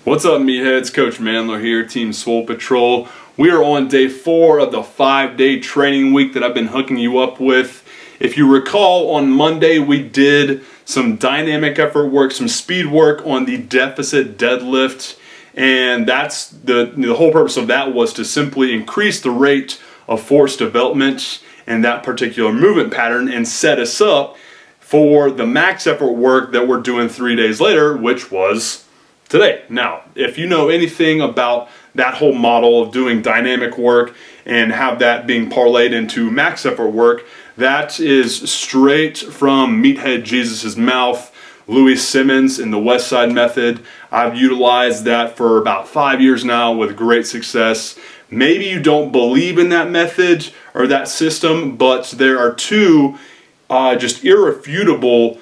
What's up, meatheads? Coach MANdler here, Team Swole Patrol. We are on day 4 of the 5-day training week that I've been hooking you up with. If you recall, on Monday we did some dynamic effort work, some speed work on the deficit deadlift, and that's the whole purpose of that was to simply increase the rate of force development in that particular movement pattern and set us up for the max effort work that we're doing 3 days later, which was today. Now, if you know anything about that whole model of doing dynamic work and have that being parlayed into max effort work, that is straight from Meathead Jesus' mouth, Louis Simmons in the West Side Method. I've utilized that for about 5 years now with great success. Maybe you don't believe in that method or that system, but there are two just irrefutable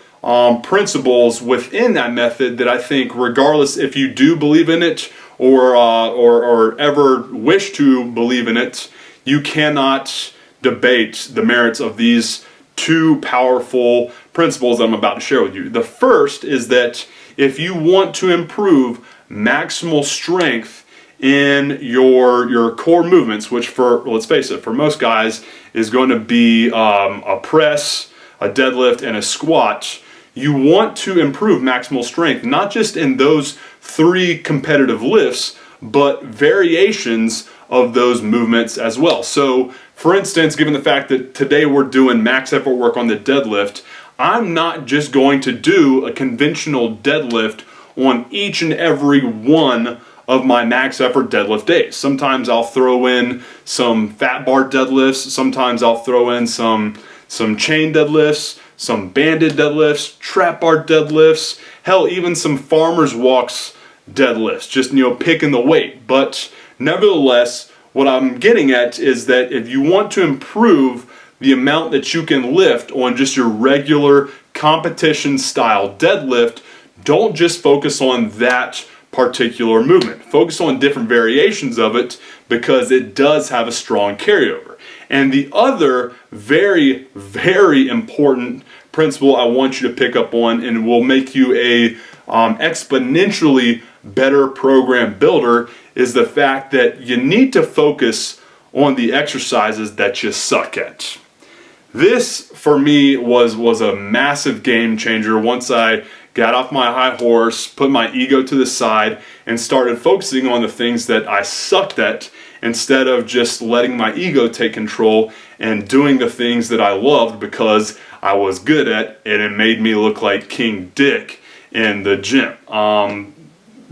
principles within that method that I think, regardless if you do believe in it or ever wish to believe in it, you cannot debate the merits of these two powerful principles that I'm about to share with you. The first is that if you want to improve maximal strength in your core movements, which for, let's face it, for most guys is going to be a press, a deadlift, and a squat, you want to improve maximal strength, not just in those 3 competitive lifts, but variations of those movements as well. So, for instance, given the fact that today we're doing max effort work on the deadlift, I'm not just going to do a conventional deadlift on each and every one of my max effort deadlift days. Sometimes I'll throw in some fat bar deadlifts, sometimes I'll throw in some chain deadlifts, some banded deadlifts, trap bar deadlifts, hell, even some farmer's walks deadlifts, just, picking the weight. But nevertheless, what I'm getting at is that if you want to improve the amount that you can lift on just your regular competition style deadlift, don't just focus on that particular movement. Focus on different variations of it because it does have a strong carryover. And the other very, very important principle I want you to pick up on and will make you a exponentially better program builder is the fact that you need to focus on the exercises that you suck at. This, for me, was a massive game changer once I got off my high horse, put my ego to the side, and started focusing on the things that I sucked at instead of just letting my ego take control and doing the things that I loved because I was good at and it made me look like King Dick in the gym.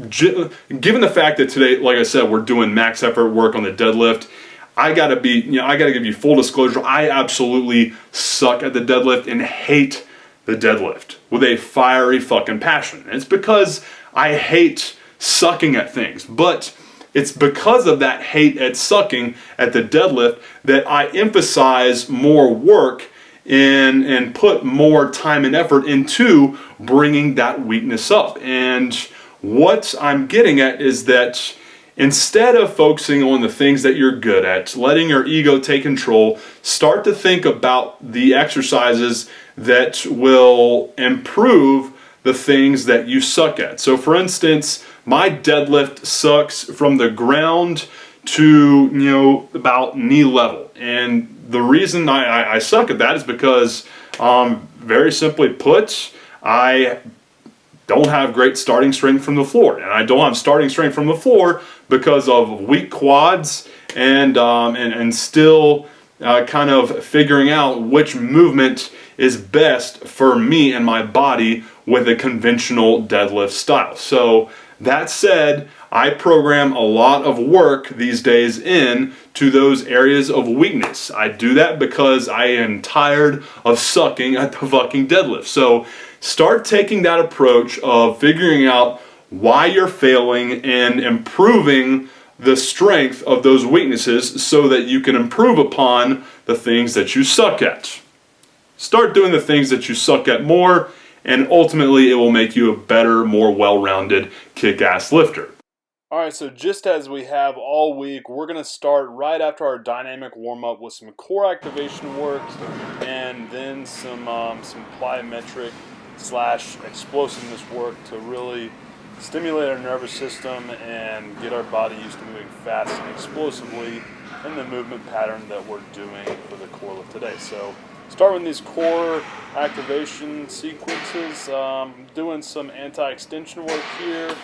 Given the fact that today, like I said, we're doing max effort work on the deadlift, I gotta give you full disclosure. I absolutely suck at the deadlift and hate the deadlift with a fiery fucking passion. And it's because I hate sucking at things, but it's because of that hate at sucking at the deadlift that I emphasize more work and put more time and effort into bringing that weakness up. And what I'm getting at is that instead of focusing on the things that you're good at, letting your ego take control, start to think about the exercises that will improve the things that you suck at. So for instance, my deadlift sucks from the ground to, about knee level. And the reason I suck at that is because, very simply put, I don't have great starting strength from the floor. And I don't have starting strength from the floor because of weak quads and still kind of figuring out which movement is best for me and my body with a conventional deadlift style. So that said, I program a lot of work these days in to those areas of weakness. I do that because I am tired of sucking at the fucking deadlift. So start taking that approach of figuring out why you're failing and improving the strength of those weaknesses so that you can improve upon the things that you suck at. Start doing the things that you suck at more, and ultimately it will make you a better, more well-rounded, kick-ass lifter. Alright, so just as we have all week, we're going to start right after our dynamic warm-up with some core activation work and then some plyometric / explosiveness work to really stimulate our nervous system and get our body used to moving fast and explosively in the movement pattern that we're doing for the core lift today. So start with these core activation sequences. Doing some anti-extension work here.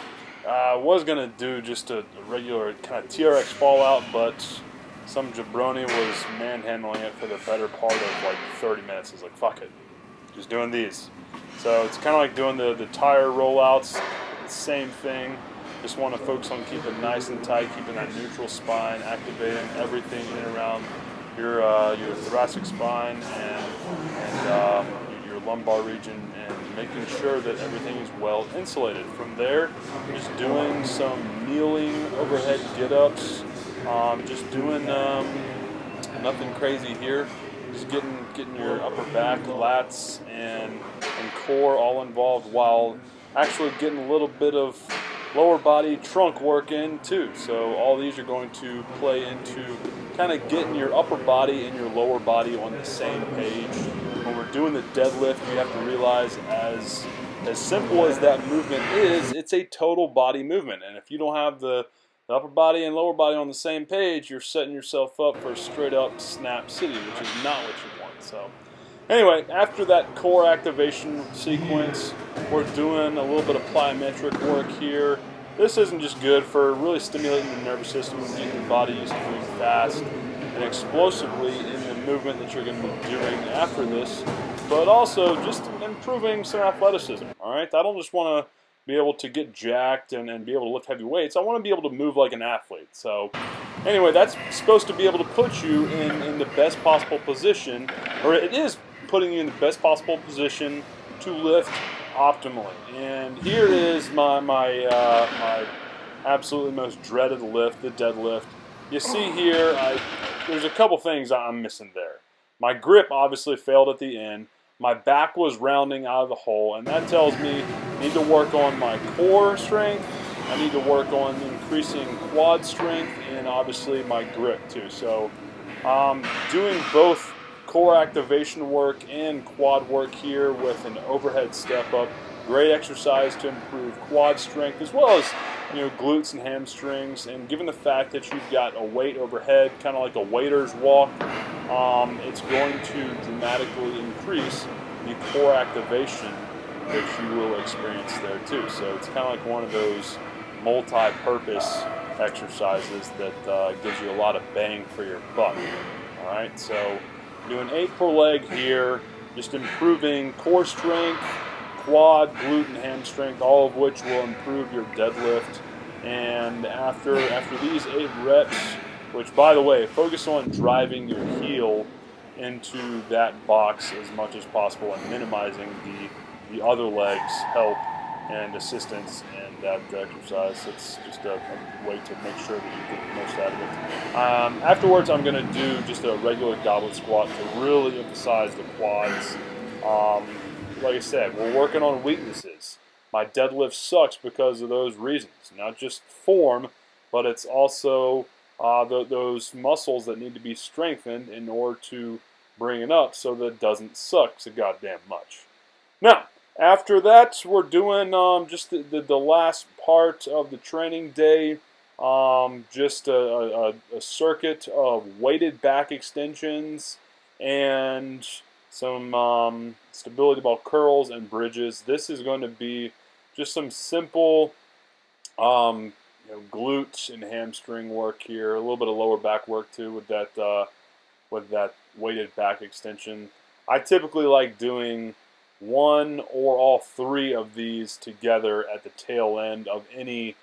Was going to do just a regular kind of TRX fallout, but some jabroni was manhandling it for the better part of like 30 minutes. It's like, fuck it, just doing these. So it's kind of like doing the tire rollouts, same thing. Just want to focus on keeping nice and tight, keeping that neutral spine, activating everything in and around your thoracic spine and your lumbar region, and making sure that everything is well insulated. From there, just doing some kneeling overhead get-ups, just doing nothing crazy here. Just getting your upper back, lats, and core all involved, while actually getting a little bit of lower body trunk work in too. So all these are going to play into kind of getting your upper body and your lower body on the same page. When we're doing the deadlift, we have to realize, as simple as that movement is, it's a total body movement. And if you don't have the upper body and lower body on the same page, you're setting yourself up for a straight up snap city, which is not what you want. So anyway, after that core activation sequence, we're doing a little bit of plyometric work here. This isn't just good for really stimulating the nervous system and getting your body used to moving fast and explosively in the movement that you're going to be doing after this, but also just improving some athleticism. All right, I don't just want to be able to get jacked and be able to lift heavy weights. I want to be able to move like an athlete. So anyway, that's supposed to be able to put you in the best possible position, or it is putting you in the best possible position to lift optimally. And here is my absolutely most dreaded lift, the deadlift. You see here, there's a couple things I'm missing there. My grip obviously failed at the end. My back was rounding out of the hole, and that tells me I need to work on my core strength. I need to work on increasing quad strength and obviously my grip too. So doing both core activation work and quad work here with an overhead step up. Great exercise to improve quad strength as well as glutes and hamstrings. And given the fact that you've got a weight overhead, kind of like a waiter's walk, it's going to dramatically increase the core activation that you will experience there too. So it's kind of like one of those multi-purpose exercises that gives you a lot of bang for your buck. All right, so doing 8 per leg here, just improving core strength, quad, glute, and ham strength, all of which will improve your deadlift. And after these 8 reps, which by the way, focus on driving your heel into that box as much as possible and minimizing the other leg's help and assistance in that exercise. It's just a way to make sure that you get the most out of it. Afterwards, I'm going to do just a regular goblet squat to really emphasize the quads. Like I said, we're working on weaknesses. My deadlift sucks because of those reasons. Not just form, but it's also those muscles that need to be strengthened in order to bring it up so that it doesn't suck so goddamn much. Now, after that, we're doing just the last part of the training day, just a circuit of weighted back extensions and some stability ball curls and bridges. This is going to be just some simple glutes and hamstring work here, a little bit of lower back work too with that weighted back extension. I typically like doing 1 or all 3 of these together at the tail end of any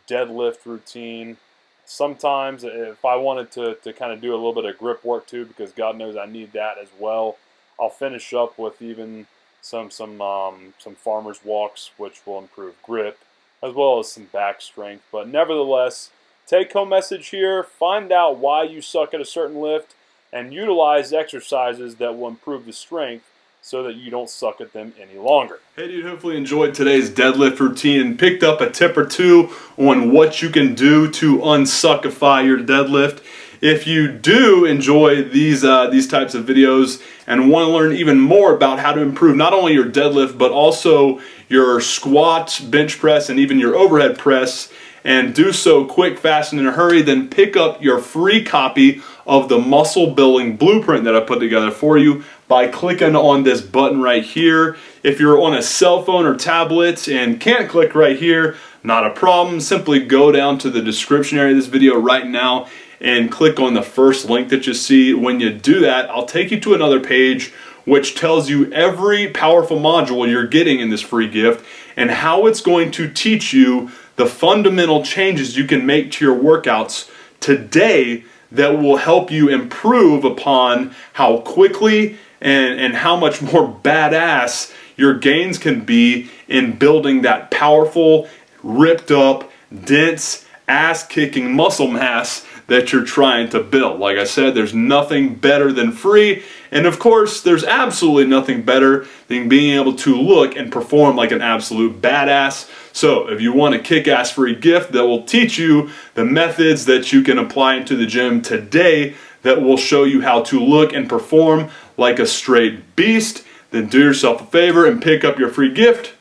deadlift routine. Sometimes if I wanted to kind of do a little bit of grip work too, because God knows I need that as well, I'll finish up with even some farmer's walks, which will improve grip, as well as some back strength. But nevertheless, take-home message here, find out why you suck at a certain lift, and utilize exercises that will improve the strength so that you don't suck at them any longer. Hey dude, hopefully you enjoyed today's deadlift routine and picked up a tip or two on what you can do to unsuckify your deadlift. If you do enjoy these types of videos and want to learn even more about how to improve not only your deadlift but also your squat, bench press, and even your overhead press, and do so quick, fast, and in a hurry, then pick up your free copy of the muscle building blueprint that I put together for you by clicking on this button right here. If you're on a cell phone or tablet and can't click right here, not a problem. Simply go down to the description area of this video right now and click on the first link that you see. When you do that, I'll take you to another page which tells you every powerful module you're getting in this free gift and how it's going to teach you the fundamental changes you can make to your workouts today that will help you improve upon how quickly and how much more badass your gains can be in building that powerful, ripped up, dense, ass-kicking muscle mass that you're trying to build. Like I said, there's nothing better than free, and of course, there's absolutely nothing better than being able to look and perform like an absolute badass. So if you want a kick-ass free gift that will teach you the methods that you can apply into the gym today that will show you how to look and perform like a straight beast, then do yourself a favor and pick up your free gift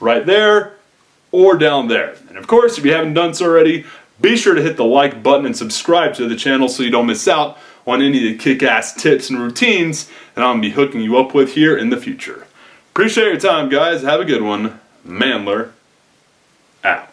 right there or down there. And of course, if you haven't done so already, be sure to hit the like button and subscribe to the channel so you don't miss out on any of the kick-ass tips and routines that I'm going to be hooking you up with here in the future. Appreciate your time, guys. Have a good one. MANdler out.